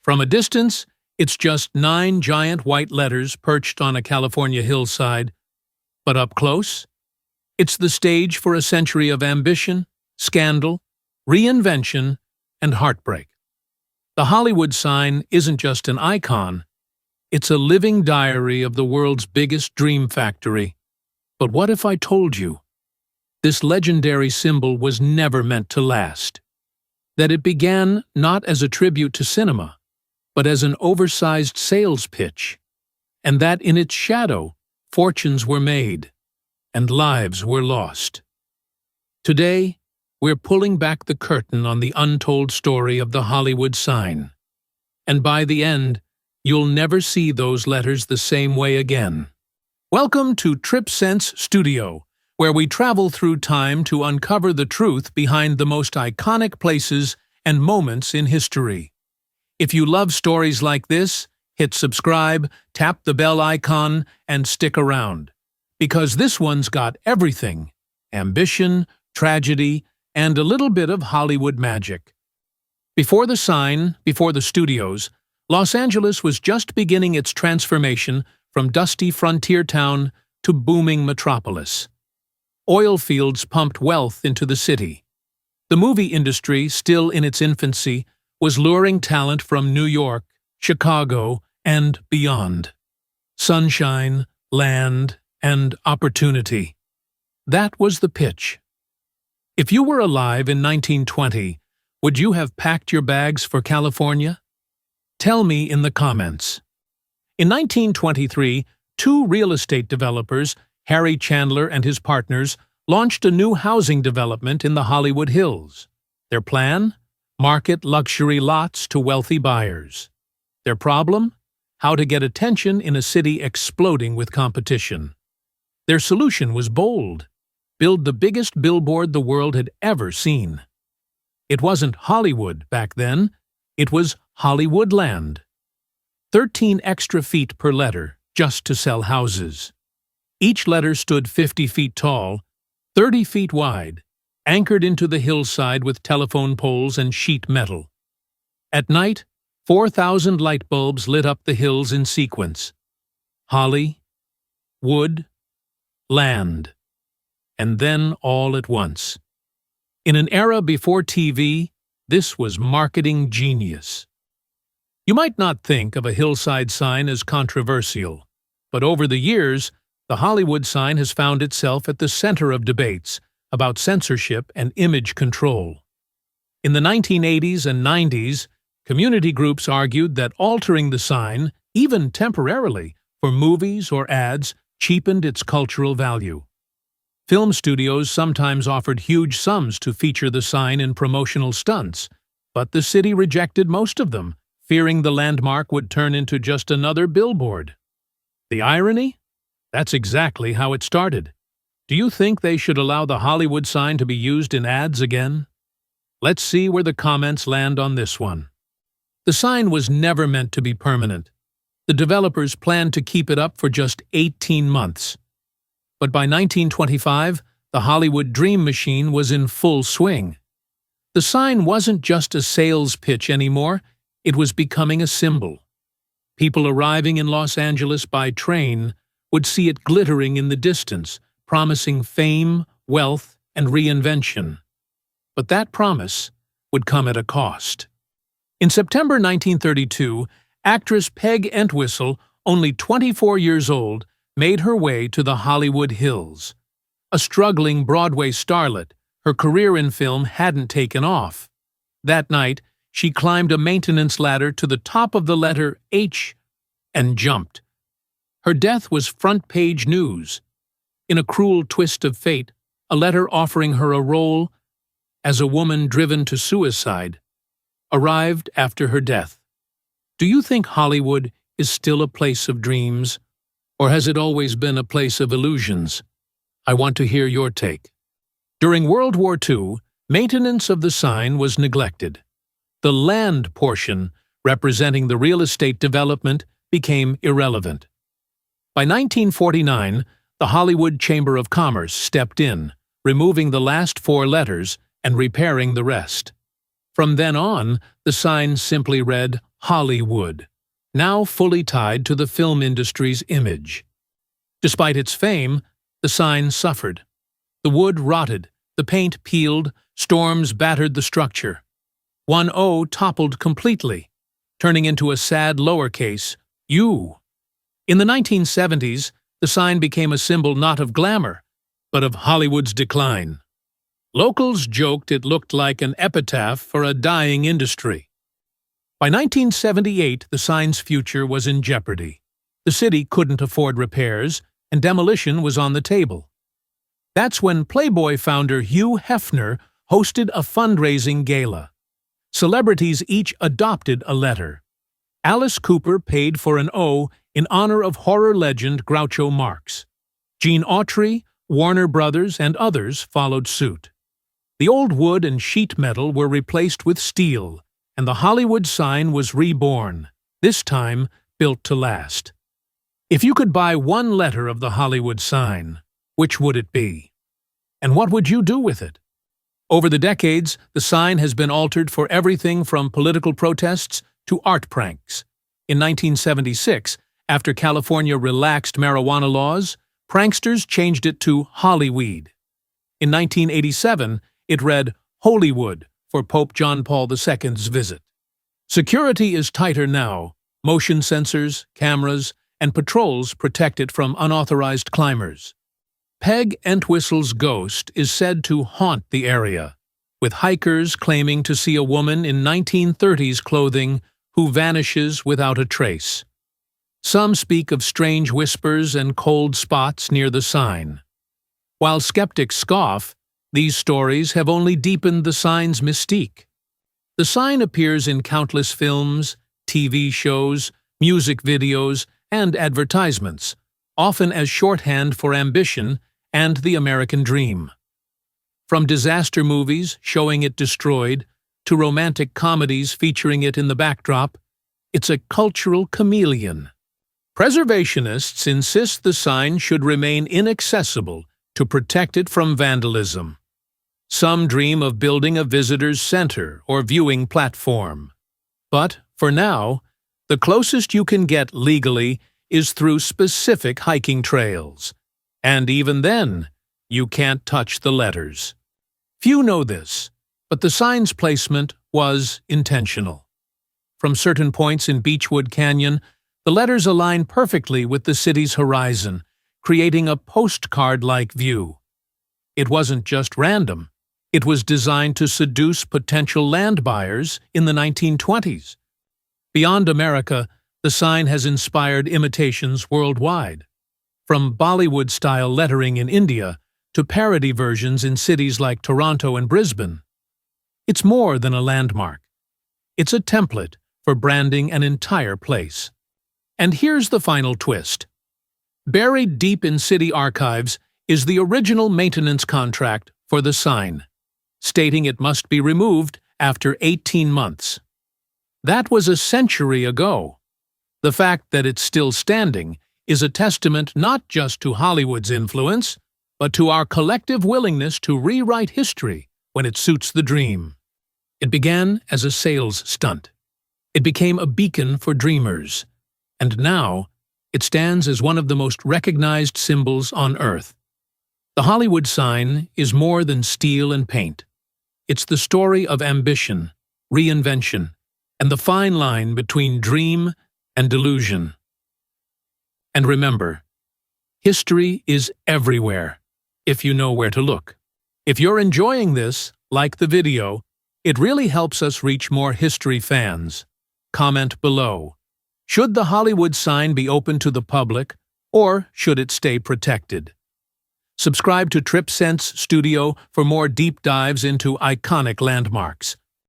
From a distance, it's just 9 giant white letters perched on a California hillside. But up close, it's the stage for a century of ambition, scandal, reinvention, and heartbreak. The Hollywood sign isn't just an icon, it's a living diary of the world's biggest dream factory. But what if I told you this legendary symbol was never meant to last? That it began not as a tribute to cinema, but as an oversized sales pitch, and that in its shadow, fortunes were made and lives were lost. Today, we're pulling back the curtain on the untold story of the Hollywood sign. And by the end, you'll never see those letters the same way again. Welcome to TripSense Studio, where we travel through time to uncover the truth behind the most iconic places and moments in history. If you love stories like this, hit subscribe, tap the bell icon, and stick around. Because this one's got everything: ambition, tragedy, and a little bit of Hollywood magic. Before the sign, before the studios, Los Angeles was just beginning its transformation from dusty frontier town to booming metropolis. Oil fields pumped wealth into the city. The movie industry, still in its infancy, was luring talent from New York, Chicago, and beyond. Sunshine, land, and opportunity. That was the pitch. If you were alive in 1920, would you have packed your bags for California? Tell me in the comments. In 1923, 2 real estate developers, Harry Chandler and his partners, launched a new housing development in the Hollywood Hills. Their plan? Market luxury lots to wealthy buyers. Their problem? How to get attention in a city exploding with competition. Their solution was bold: build the biggest billboard the world had ever seen. It wasn't Hollywood back then, it was Hollywoodland. 13 extra feet per letter, just to sell houses. Each letter stood 50 feet tall, 30 feet wide, anchored into the hillside with telephone poles and sheet metal. At night, 4,000 light bulbs lit up the hills in sequence. Holly, wood, land. And then all at once. In an era before TV, this was marketing genius. You might not think of a hillside sign as controversial, but over the years, the Hollywood sign has found itself at the center of debates about censorship and image control. In the 1980s and 90s, community groups argued that altering the sign, even temporarily, for movies or ads, cheapened its cultural value. Film studios sometimes offered huge sums to feature the sign in promotional stunts, but the city rejected most of them, fearing the landmark would turn into just another billboard. The irony? That's exactly how it started. Do you think they should allow the Hollywood sign to be used in ads again? Let's see where the comments land on this one. The sign was never meant to be permanent. The developers planned to keep it up for just 18 months. But by 1925, the Hollywood dream machine was in full swing. The sign wasn't just a sales pitch anymore, it was becoming a symbol. People arriving in Los Angeles by train would see it glittering in the distance, promising fame, wealth, and reinvention. But that promise would come at a cost. In September 1932, actress Peg Entwistle, only 24 years old, made her way to the Hollywood Hills. A struggling Broadway starlet, her career in film hadn't taken off. That night, she climbed a maintenance ladder to the top of the letter H and jumped. Her death was front-page news. In a cruel twist of fate, a letter offering her a role as a woman driven to suicide arrived after her death. Do you think Hollywood is still a place of dreams, or has it always been a place of illusions? I want to hear your take. During World War II, maintenance of the sign was neglected. The land portion, representing the real estate development, became irrelevant. By 1949, the Hollywood Chamber of Commerce stepped in, removing the last 4 letters and repairing the rest. From then on, the sign simply read Hollywood, now fully tied to the film industry's image. Despite its fame, the sign suffered. The wood rotted, the paint peeled, storms battered the structure. One O toppled completely, turning into a sad lowercase U. In the 1970s, the sign became a symbol not of glamour, but of Hollywood's decline. Locals joked it looked like an epitaph for a dying industry. By 1978, the sign's future was in jeopardy. The city couldn't afford repairs, and demolition was on the table. That's when Playboy founder Hugh Hefner hosted a fundraising gala. Celebrities each adopted a letter. Alice Cooper paid for an O in honor of horror legend Groucho Marx. Gene Autry, Warner Brothers, and others followed suit. The old wood and sheet metal were replaced with steel, and the Hollywood sign was reborn, this time built to last. If you could buy one letter of the Hollywood sign, which would it be? And what would you do with it? Over the decades, the sign has been altered for everything from political protests to art pranks. In 1976, after California relaxed marijuana laws, pranksters changed it to Hollyweed. In 1987, it read Holywood for Pope John Paul II's visit. Security is tighter now. Motion sensors, cameras, and patrols protect it from unauthorized climbers. Peg Entwistle's ghost is said to haunt the area, with hikers claiming to see a woman in 1930s clothing who vanishes without a trace. Some speak of strange whispers and cold spots near the sign. While skeptics scoff, these stories have only deepened the sign's mystique. The sign appears in countless films, TV shows, music videos, and advertisements, often as shorthand for ambition and the American dream. From disaster movies showing it destroyed to romantic comedies featuring it in the backdrop, it's a cultural chameleon. Preservationists insist the sign should remain inaccessible to protect it from vandalism. Some dream of building a visitor's center or viewing platform. But, for now, the closest you can get legally is through specific hiking trails. And even then, you can't touch the letters. Few know this, but the sign's placement was intentional. From certain points in Beechwood Canyon, the letters align perfectly with the city's horizon, creating a postcard-like view. It wasn't just random. It was designed to seduce potential land buyers in the 1920s. Beyond America, the sign has inspired imitations worldwide. From Bollywood-style lettering in India to parody versions in cities like Toronto and Brisbane. It's more than a landmark. It's a template for branding an entire place. And here's the final twist. Buried deep in city archives is the original maintenance contract for the sign, stating it must be removed after 18 months. That was a century ago. The fact that it's still standing is a testament not just to Hollywood's influence, but to our collective willingness to rewrite history when it suits the dream. It began as a sales stunt. It became a beacon for dreamers. And now, it stands as one of the most recognized symbols on Earth. The Hollywood sign is more than steel and paint. It's the story of ambition, reinvention, and the fine line between dream and delusion. And remember, history is everywhere, if you know where to look. If you're enjoying this, like the video, it really helps us reach more history fans. Comment below. Should the Hollywood sign be open to the public, or should it stay protected? Subscribe to TripSense Studio for more deep dives into iconic landmarks.